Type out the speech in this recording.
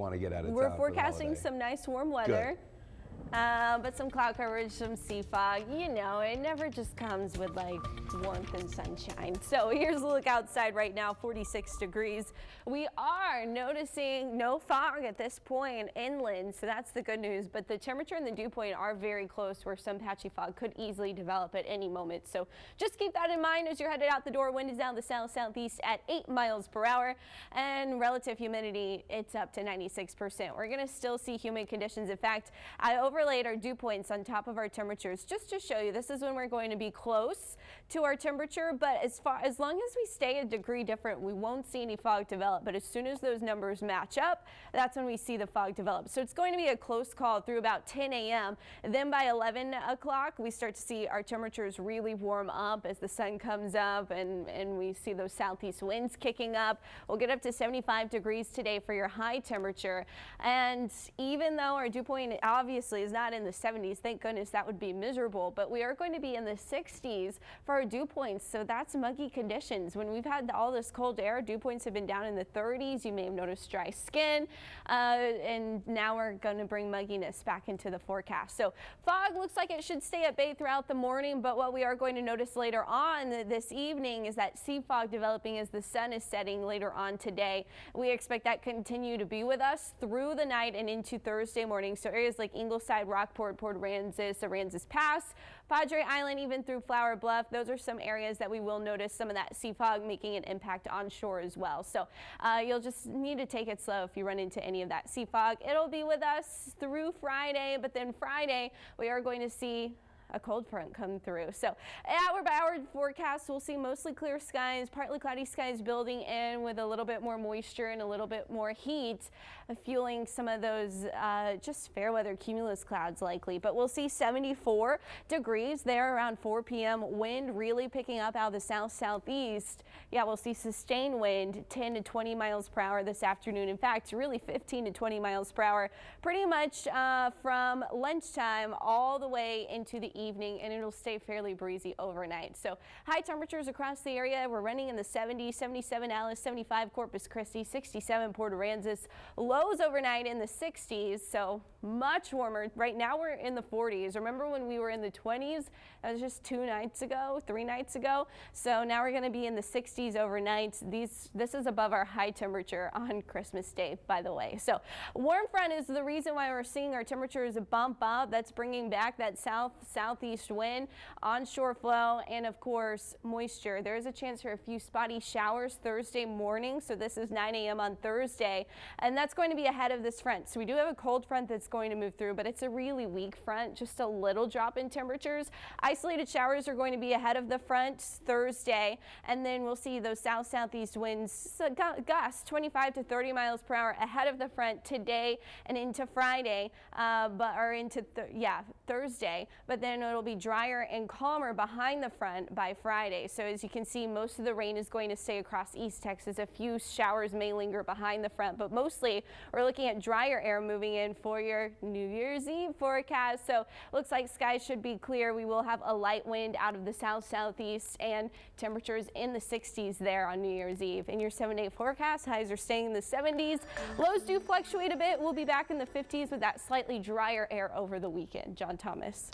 Want to get out of town. We're forecasting some nice warm weather. But some cloud coverage, some sea fog. You know, it never just comes with like warmth and sunshine. So here's a look outside right now, 46 degrees. We are noticing no fog at this point inland, so that's the good news. But the temperature and the dew point are very close, where some patchy fog could easily develop at any moment. So just keep that in mind as you're headed out the door. Wind is down the south-southeast at 8 miles per hour, and relative humidity, it's up to 96%. We're going to still see humid conditions. In fact, I overlaid our dew points on top of our temperatures just to show you this is when we're going to be close to our temperature, but as long as we stay a degree different, we won't see any fog develop. But as soon as those numbers match up, that's when we see the fog develop. So it's going to be a close call through about 10 a.m. Then by 11 o'clock, we start to see our temperatures really warm up as the sun comes up and we see those southeast winds kicking up. We'll get up to 75 degrees today for your high temperature. And even though our dew point obviously is not in the 70s, thank goodness, that would be miserable, but we are going to be in the 60s for our dew points. So that's muggy conditions. When we've had all this cold air, dew points have been down in the 30s. You may have noticed dry skin, and now we're going to bring mugginess back into the forecast. So fog looks like it should stay at bay throughout the morning, but what we are going to notice later on this evening is that sea fog developing as the sun is setting later on today. We expect that continue to be with us through the night and into Thursday morning. So areas like Ingleside, Rockport, Port Aransas Pass, Padre Island, even through Flower Bluff, those are some areas that we will notice some of that sea fog making an impact onshore as well. So you'll just need to take it slow if you run into any of that sea fog. It'll be with us through Friday, but then Friday we are going to see a cold front come through. So hour by hour forecast, we'll see mostly clear skies, partly cloudy skies building in with a little bit more moisture and a little bit more heat, fueling some of those just fair weather cumulus clouds likely. But we'll see 74 degrees there around 4 p.m. Wind really picking up out of the south-southeast. Yeah, we'll see sustained wind 10 to 20 miles per hour this afternoon. In fact, really 15 to 20 miles per hour pretty much from lunchtime all the way into the evening, and it'll stay fairly breezy overnight. So high temperatures across the area. We're running in the 70s, 77 Alice, 75 Corpus Christi, 67 Port Aransas. Lows overnight in the 60s, so much warmer. Right now we're in the 40s. Remember when we were in the 20s? That was just 3 nights ago. So now we're going to be in the 60s overnight. This is above our high temperature on Christmas Day, by the way. So warm front is the reason why we're seeing our temperatures bump up. That's bringing back that southeast wind, onshore flow, and of course moisture. There is a chance for a few spotty showers Thursday morning. So this is 9 a.m. on Thursday, and that's going to be ahead of this front. So we do have a cold front that's going to move through, but it's a really weak front, just a little drop in temperatures. Isolated showers are going to be ahead of the front Thursday, and then we'll see those south-southeast winds gusts 25 to 30 miles per hour ahead of the front today and into Friday, Thursday. But then it'll be drier and calmer behind the front by Friday. So as you can see, most of the rain is going to stay across East Texas. A few showers may linger behind the front, but mostly we're looking at drier air moving in for your New Year's Eve forecast. So looks like skies should be clear. We will have a light wind out of the south-southeast and temperatures in the 60s there on New Year's Eve. In your 7-day forecast, highs are staying in the 70s. Lows do fluctuate a bit. We'll be back in the 50s with that slightly drier air over the weekend. John Thomas.